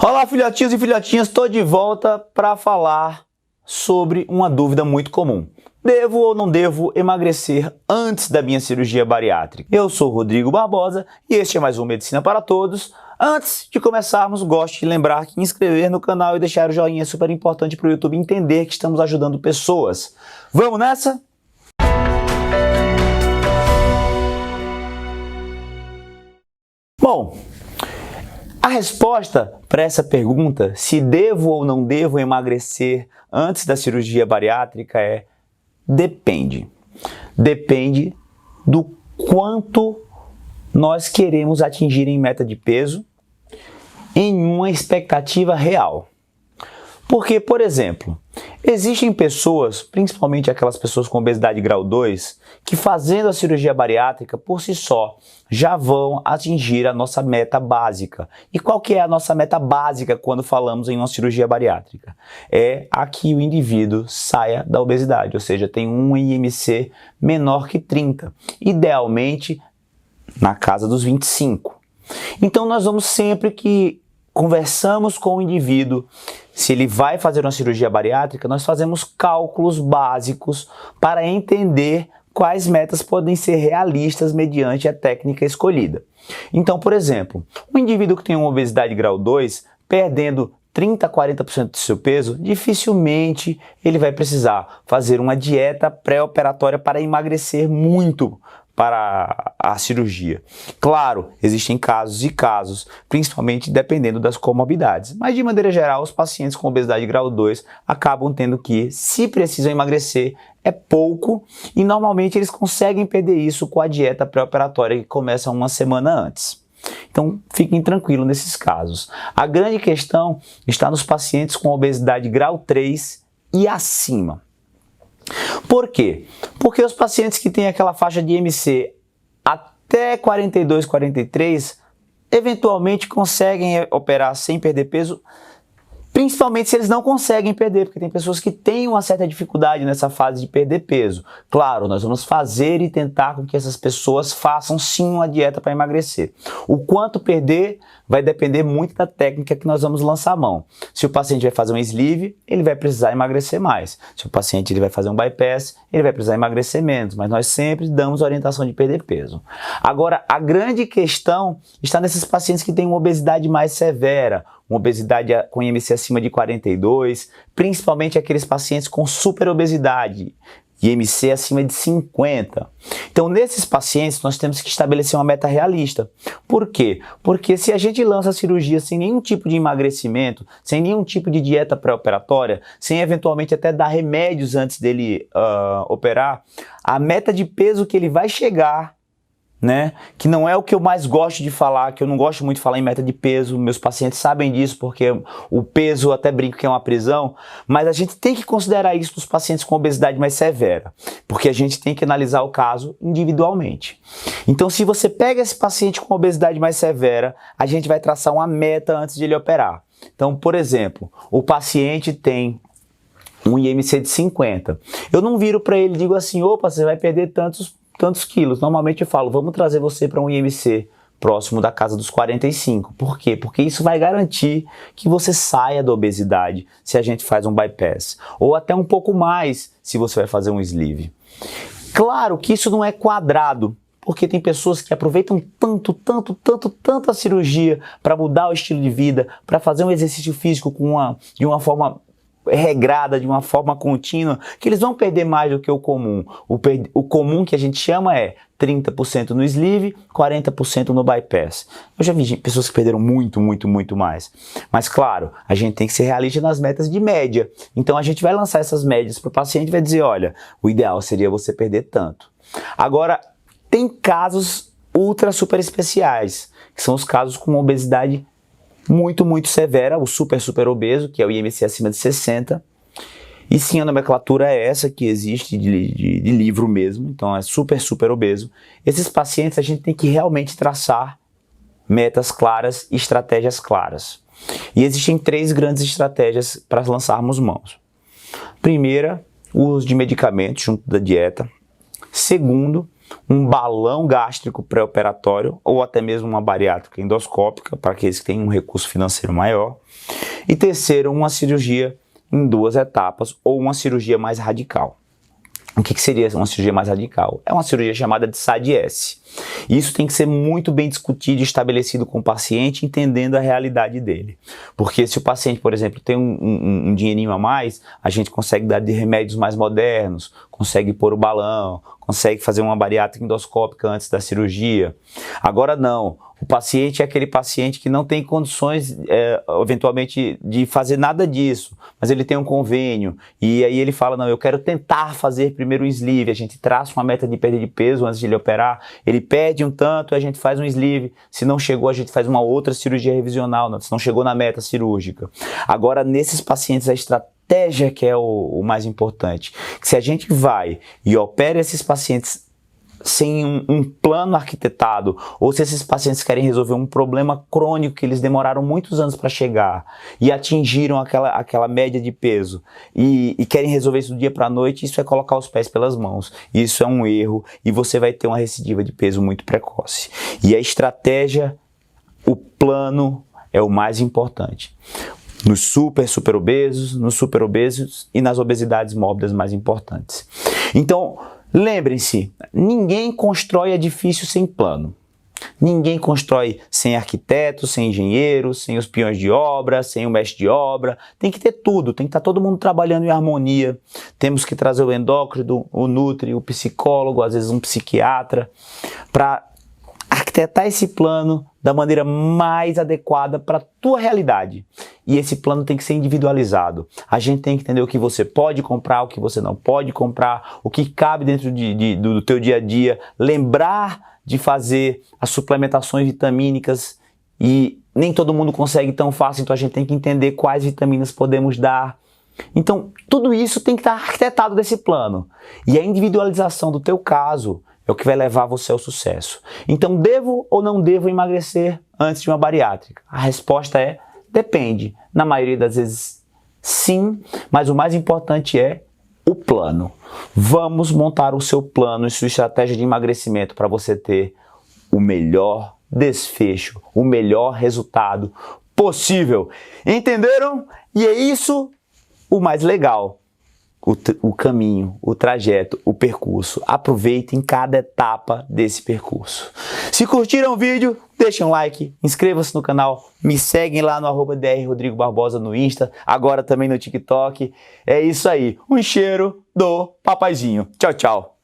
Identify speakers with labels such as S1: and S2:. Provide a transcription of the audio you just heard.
S1: Olá, filhotinhos e filhotinhas, estou de volta para falar sobre uma dúvida muito comum. Devo ou não devo emagrecer antes da minha cirurgia bariátrica? Eu sou Rodrigo Barbosa e este é mais um Medicina para Todos. Antes de começarmos, gosto de lembrar que inscrever no canal e deixar o joinha é super importante para o YouTube entender que estamos ajudando pessoas. Vamos nessa? Bom, a resposta para essa pergunta, se devo ou não devo emagrecer antes da cirurgia bariátrica, é depende. Depende do quanto nós queremos atingir em meta de peso em uma expectativa real. Porque, por exemplo, existem pessoas, principalmente aquelas pessoas com obesidade grau 2, que fazendo a cirurgia bariátrica por si só já vão atingir a nossa meta básica. E qual que é a nossa meta básica quando falamos em uma cirurgia bariátrica? É a que o indivíduo saia da obesidade, ou seja, tem um IMC menor que 30, idealmente na casa dos 25. Então nós vamos sempre que conversamos com o indivíduo, se ele vai fazer uma cirurgia bariátrica, nós fazemos cálculos básicos para entender quais metas podem ser realistas mediante a técnica escolhida. Então, por exemplo, um indivíduo que tem uma obesidade grau 2, perdendo 30% a 40% do seu peso, dificilmente ele vai precisar fazer uma dieta pré-operatória para emagrecer muito para a cirurgia. Claro, existem casos e casos, principalmente dependendo das comorbidades, mas de maneira geral, os pacientes com obesidade grau 2 acabam tendo que, se precisam emagrecer, é pouco e normalmente eles conseguem perder isso com a dieta pré-operatória que começa uma semana antes. Então, fiquem tranquilos nesses casos. A grande questão está nos pacientes com obesidade grau 3 e acima. Por quê? Porque os pacientes que têm aquela faixa de IMC até 42, 43, eventualmente conseguem operar sem perder peso, principalmente se eles não conseguem perder, porque tem pessoas que têm uma certa dificuldade nessa fase de perder peso. Claro, nós vamos fazer e tentar com que essas pessoas façam sim uma dieta para emagrecer. O quanto perder vai depender muito da técnica que nós vamos lançar a mão. Se o paciente vai fazer um sleeve, ele vai precisar emagrecer mais. Se o paciente vai fazer um bypass, ele vai precisar emagrecer menos, mas nós sempre damos orientação de perder peso. Agora, a grande questão está nesses pacientes que têm uma obesidade mais severa, uma obesidade com IMC acima de 42, principalmente aqueles pacientes com superobesidade, IMC acima de 50. Então, nesses pacientes, nós temos que estabelecer uma meta realista. Por quê? Porque se a gente lança a cirurgia sem nenhum tipo de emagrecimento, sem nenhum tipo de dieta pré-operatória, sem eventualmente até dar remédios antes dele operar, a meta de peso que ele vai chegar, né, que não é o que eu mais gosto de falar, que eu não gosto muito de falar em meta de peso, meus pacientes sabem disso, porque o peso eu até brinco que é uma prisão, mas a gente tem que considerar isso nos pacientes com obesidade mais severa, porque a gente tem que analisar o caso individualmente. Então, se você pega esse paciente com obesidade mais severa, a gente vai traçar uma meta antes de ele operar. Então, por exemplo, o paciente tem um IMC de 50. Eu não viro para ele e digo assim, opa, você vai perder tantos quilos. Normalmente eu falo, vamos trazer você para um IMC próximo da casa dos 45. Por quê? Porque isso vai garantir que você saia da obesidade se a gente faz um bypass. Ou até um pouco mais se você vai fazer um sleeve. Claro que isso não é quadrado, porque tem pessoas que aproveitam tanto a cirurgia para mudar o estilo de vida, para fazer um exercício físico de uma forma regrada, de uma forma contínua, que eles vão perder mais do que o comum. O comum que a gente chama é 30% no sleeve, 40% no bypass. Eu já vi pessoas que perderam muito mais. Mas claro, a gente tem que ser realista nas metas de média. Então a gente vai lançar essas médias para o paciente e vai dizer, olha, o ideal seria você perder tanto. Agora, tem casos ultra super especiais, que são os casos com obesidade muito severa, o super obeso, que é o IMC acima de 60. E sim, a nomenclatura é essa que existe de livro mesmo, então é super obeso. Esses pacientes a gente tem que realmente traçar metas claras e estratégias claras. E existem 3 grandes estratégias para lançarmos mãos. Primeira, o uso de medicamentos junto da dieta. Segundo, um balão gástrico pré-operatório ou até mesmo uma bariátrica endoscópica para aqueles que têm um recurso financeiro maior. E terceiro, uma cirurgia em 2 etapas ou uma cirurgia mais radical. O que seria uma cirurgia mais radical? É uma cirurgia chamada de SAD-S. Isso tem que ser muito bem discutido e estabelecido com o paciente, entendendo a realidade dele. Porque se o paciente, por exemplo, tem um dinheirinho a mais, a gente consegue dar de remédios mais modernos, consegue pôr o balão, consegue fazer uma bariátrica endoscópica antes da cirurgia. Agora não. O paciente é aquele paciente que não tem condições, eventualmente, de fazer nada disso, mas ele tem um convênio, e aí ele fala, não, eu quero tentar fazer primeiro um sleeve, a gente traça uma meta de perda de peso antes de ele operar, ele perde um tanto, a gente faz um sleeve, se não chegou, a gente faz uma outra cirurgia revisional, se não chegou na meta cirúrgica. Agora, nesses pacientes, a estratégia que é o mais importante, que se a gente vai e opera esses pacientes sem um plano arquitetado, ou se esses pacientes querem resolver um problema crônico que eles demoraram muitos anos para chegar e atingiram aquela média de peso e querem resolver isso do dia para a noite, isso é colocar os pés pelas mãos. Isso é um erro e você vai ter uma recidiva de peso muito precoce. E a estratégia, o plano é o mais importante. Nos super obesos e nas obesidades mórbidas mais importantes. Então, lembrem-se, ninguém constrói edifício sem plano. Ninguém constrói sem arquiteto, sem engenheiro, sem os peões de obra, sem o mestre de obra. Tem que ter tudo, tem que estar todo mundo trabalhando em harmonia. Temos que trazer o endócrino, o nutri, o psicólogo, às vezes um psiquiatra, para arquitetar esse plano da maneira mais adequada para a tua realidade. E esse plano tem que ser individualizado. A gente tem que entender o que você pode comprar, o que você não pode comprar, o que cabe dentro do teu dia a dia, lembrar de fazer as suplementações vitamínicas e nem todo mundo consegue tão fácil, então a gente tem que entender quais vitaminas podemos dar. Então, tudo isso tem que estar arquitetado desse plano. E a individualização do teu caso é o que vai levar você ao sucesso. Então, devo ou não devo emagrecer antes de uma bariátrica? A resposta é depende. Na maioria das vezes, sim, mas o mais importante é o plano. Vamos montar o seu plano e sua estratégia de emagrecimento para você ter o melhor desfecho, o melhor resultado possível. Entenderam? E é isso o mais legal. O caminho, o trajeto, o percurso. Aproveitem cada etapa desse percurso. Se curtiram o vídeo, deixem um like, inscrevam-se no canal, me seguem lá no @drrodrigobarbosa no Insta, agora também no TikTok. É isso aí, um cheiro do papaizinho. Tchau, tchau.